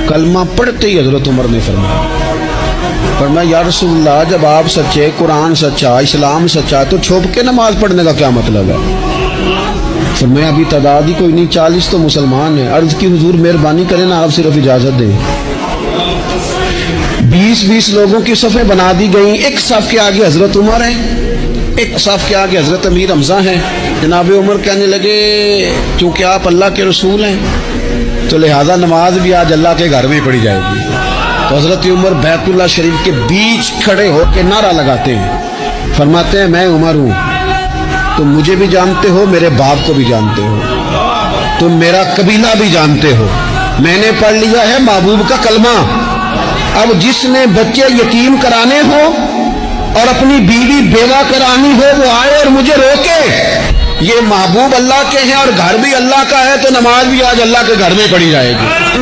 कलमा पढ़ते ही हजरत उमर ने फरमाया या रसूलल्लाह, जब आप सच्चे, कुरान सच्चा, इस्लाम सच्चा, तो छुप के नमाज पढ़ने का क्या मतलब है? फरमाया अभी तादाद ही कोई नहीं, 40 तो मुसलमान है। अर्ज की हुजूर मेहरबानी करें ना, आप सिर्फ इजाजत दें। 20-20 लोगों की सफ़ें बना दी गई। एक सफ़ के आगे हजरत उमर है, एक सफ़ के आगे हजरत अमीर हमजा है। जनाब उमर कहने लगे क्योंकि आप अल्लाह के रसूल हैं तो लिहाजा नमाज भी आज अल्लाह के घर में पढ़ी जाएगी। तो हजरत उमर बैतुल्लाह शरीफ के बीच खड़े होकर नारा लगाते हैं, फरमाते हैं मैं उमर हूँ, तुम मुझे भी जानते हो, मेरे बाप को भी जानते हो, तुम मेरा कबीला भी जानते हो, मैंने पढ़ लिया है महबूब का कलमा। अब जिसने बच्चे यतीम कराने हो और अपनी बीवी बेवा करानी हो वो आए और मुझे रोके। ये महबूब अल्लाह के हैं और घर भी अल्लाह का है, तो नमाज भी आज अल्लाह के घर में पढ़ी जाएगी।